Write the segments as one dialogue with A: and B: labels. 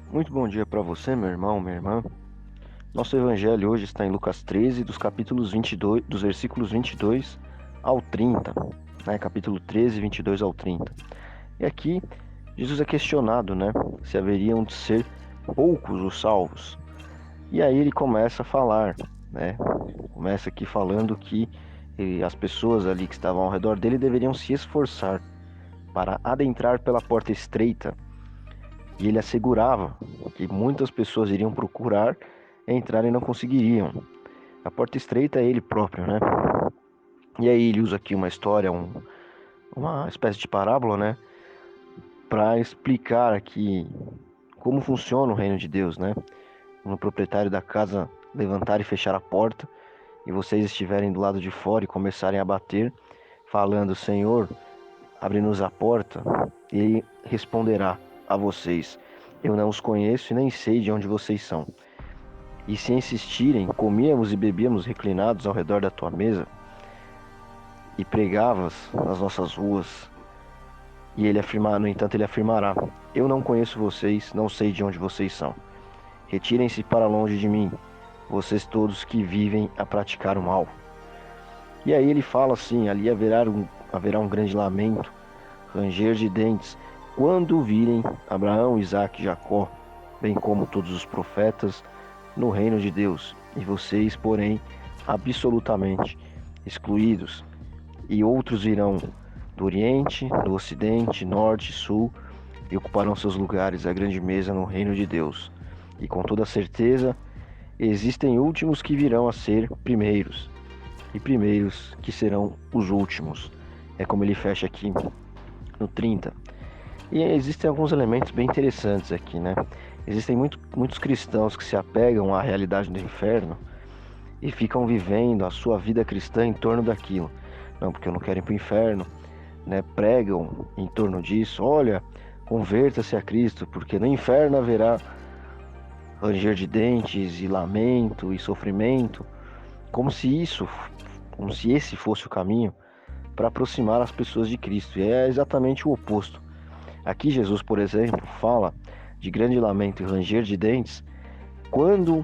A: Muito bom dia para você, meu irmão, minha irmã. Nosso evangelho hoje está em Lucas 13, dos capítulos 22, dos versículos 22 ao 30, né? Capítulo 13, 22 ao 30. E aqui Jesus é questionado, né? Se haveriam de ser poucos os salvos. E aí ele começa a falar, né? Começa aqui falando que as pessoas ali que estavam ao redor dele deveriam se esforçar para adentrar pela porta estreita. E ele assegurava que muitas pessoas iriam procurar entrar e não conseguiriam. A porta estreita é ele próprio, né? E aí ele usa aqui uma história, uma espécie de parábola, né? Para explicar aqui como funciona o reino de Deus, né? Quando o proprietário da casa levantar e fechar a porta e vocês estiverem do lado de fora e começarem a bater, falando: Senhor, abre-nos a porta, ele responderá a vocês: Eu não os conheço e nem sei de onde vocês são. E se insistirem, comíamos e bebíamos reclinados ao redor da tua mesa, e pregavas nas nossas ruas. E ele afirmar, no entanto, ele afirmará: Eu não conheço vocês, não sei de onde vocês são. Retirem-se para longe de mim, vocês todos que vivem a praticar o mal. E aí ele fala assim: ali haverá um grande lamento, ranger de dentes, quando virem Abraão, Isaque e Jacó, bem como todos os profetas, no reino de Deus, e vocês, porém, absolutamente excluídos. E outros virão do Oriente, do Ocidente, Norte, Sul, e ocuparão seus lugares à grande mesa no reino de Deus. E com toda certeza, existem últimos que virão a ser primeiros, e primeiros que serão os últimos. É como ele fecha aqui no 30. E existem alguns elementos bem interessantes aqui, né? Existem muitos cristãos que se apegam à realidade do inferno e ficam vivendo a sua vida cristã em torno daquilo. Não, porque eu não quero ir para o inferno, né? Pregam em torno disso. Olha, converta-se a Cristo, porque no inferno haverá ranger de dentes e lamento e sofrimento, como se esse fosse o caminho para aproximar as pessoas de Cristo. E é exatamente o oposto. Aqui Jesus, por exemplo, fala de grande lamento e ranger de dentes quando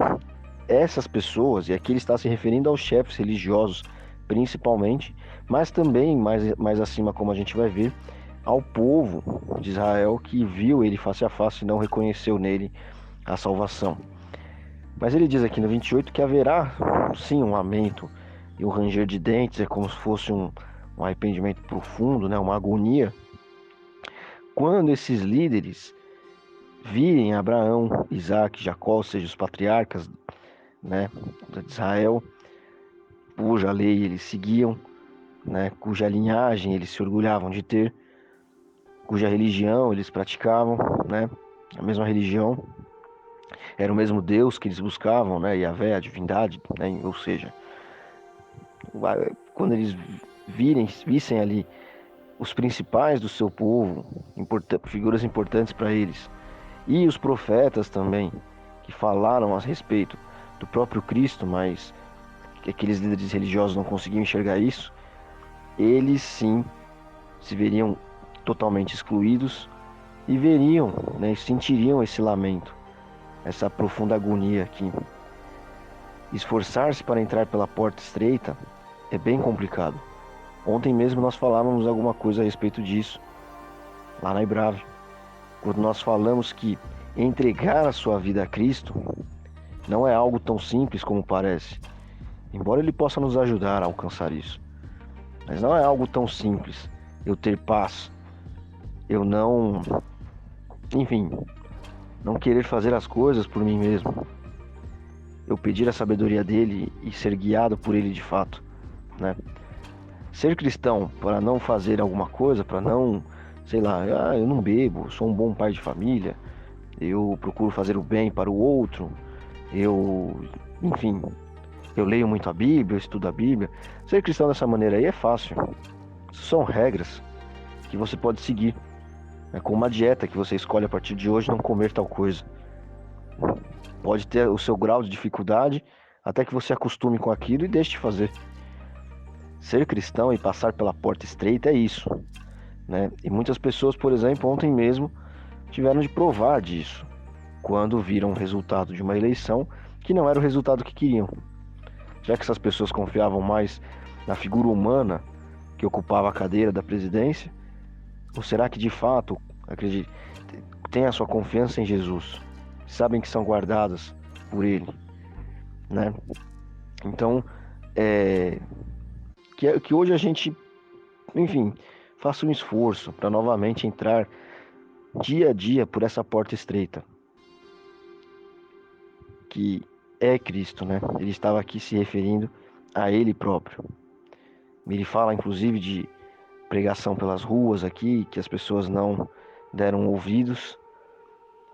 A: essas pessoas, e aqui ele está se referindo aos chefes religiosos principalmente, mas também mais acima, como a gente vai ver, ao povo de Israel que viu ele face a face e não reconheceu nele a salvação. Mas ele diz aqui no 28 que haverá sim um lamento e um ranger de dentes, é como se fosse um arrependimento profundo, né, uma agonia, quando esses líderes virem Abraão, Isaac, Jacó, ou seja, os patriarcas, né, de Israel, cuja lei eles seguiam, né, cuja linhagem eles se orgulhavam de ter, cuja religião eles praticavam, né, a mesma religião, era o mesmo Deus que eles buscavam, né, Yahvé, a divindade, né, ou seja, quando eles vissem ali os principais do seu povo, figuras importantes para eles, e os profetas também, que falaram a respeito do próprio Cristo, mas que aqueles líderes religiosos não conseguiam enxergar isso, eles sim se veriam totalmente excluídos e veriam, né, sentiriam esse lamento, essa profunda agonia aqui. Esforçar-se para entrar pela porta estreita é bem complicado. Ontem mesmo nós falávamos alguma coisa a respeito disso, lá na Ibrave, quando nós falamos que entregar a sua vida a Cristo não é algo tão simples como parece, embora Ele possa nos ajudar a alcançar isso. Mas não é algo tão simples eu ter paz, eu não, enfim, não querer fazer as coisas por mim mesmo, eu pedir a sabedoria dele e ser guiado por ele de fato, né? Ser cristão para não fazer alguma coisa, para não, sei lá, eu não bebo, sou um bom pai de família, eu procuro fazer o bem para o outro, enfim, eu leio muito a Bíblia, eu estudo a Bíblia. Ser cristão dessa maneira aí é fácil. São regras que você pode seguir. É como uma dieta que você escolhe a partir de hoje não comer tal coisa. Pode ter o seu grau de dificuldade até que você acostume com aquilo e deixe de fazer. Ser cristão e passar pela porta estreita é isso, né? E muitas pessoas, por exemplo, ontem mesmo tiveram de provar disso. quando viram o resultado de uma eleição que não era o resultado que queriam. Já que essas pessoas confiavam mais na figura humana que ocupava a cadeira da presidência, ou será que de fato têm a sua confiança em Jesus? Sabem que são guardadas por Ele, né? Então, que hoje a gente, enfim, faça um esforço para novamente entrar dia a dia por essa porta estreita, que é Cristo, né? Ele estava aqui se referindo a Ele próprio. Ele fala, inclusive, de pregação pelas ruas aqui, que as pessoas não deram ouvidos,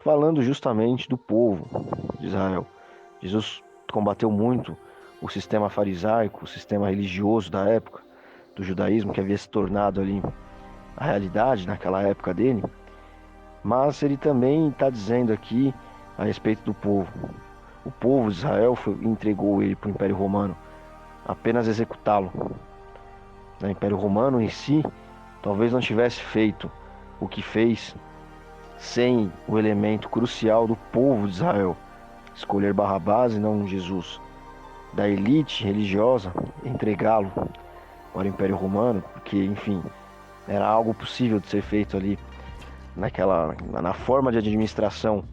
A: falando justamente do povo de Israel. Jesus combateu muito o sistema farisaico, o sistema religioso da época, do judaísmo, que havia se tornado ali a realidade naquela época dele, mas ele também está dizendo aqui a respeito do povo. O povo de Israel entregou ele para o Império Romano, apenas executá-lo. O Império Romano em si talvez não tivesse feito o que fez sem o elemento crucial do povo de Israel, escolher Barrabás e não Jesus, da elite religiosa, entregá-lo para o Império Romano, porque, enfim, era algo possível de ser feito ali na forma de administração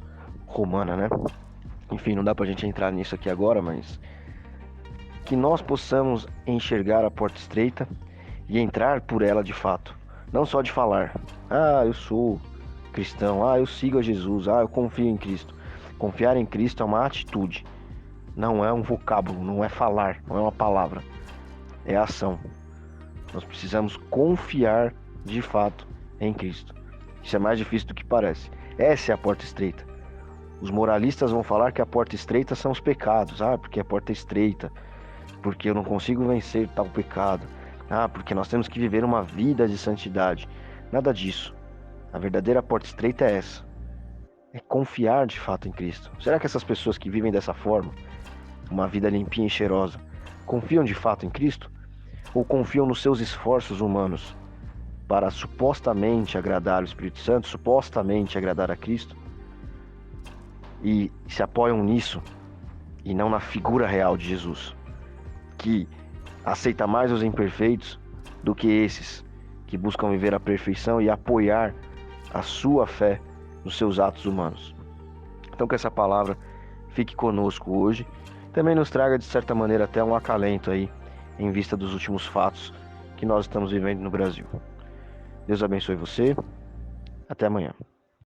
A: romana, né? Enfim, não dá pra gente entrar nisso aqui agora, mas que nós possamos enxergar a porta estreita e entrar por ela de fato, não só de falar, eu sou cristão, eu sigo a Jesus, eu confio em Cristo. Confiar em Cristo é uma atitude, não é um vocábulo, não é falar, não é uma palavra, é ação. Nós precisamos confiar de fato em Cristo. Isso é mais difícil do que parece. Essa é a porta estreita. Os moralistas vão falar que a porta estreita são os pecados. Porque a porta é estreita, porque eu não consigo vencer tal pecado. Porque nós temos que viver uma vida de santidade. Nada disso. A verdadeira porta estreita é essa. É confiar de fato em Cristo. Será que essas pessoas que vivem dessa forma, uma vida limpinha e cheirosa, confiam de fato em Cristo? Ou confiam nos seus esforços humanos para supostamente agradar o Espírito Santo, supostamente agradar a Cristo, e se apoiam nisso e não na figura real de Jesus, que aceita mais os imperfeitos do que esses que buscam viver a perfeição e apoiar a sua fé nos seus atos humanos. Então que essa palavra fique conosco hoje, também nos traga de certa maneira até um acalento aí, em vista dos últimos fatos que nós estamos vivendo no Brasil. Deus abençoe você. Até amanhã.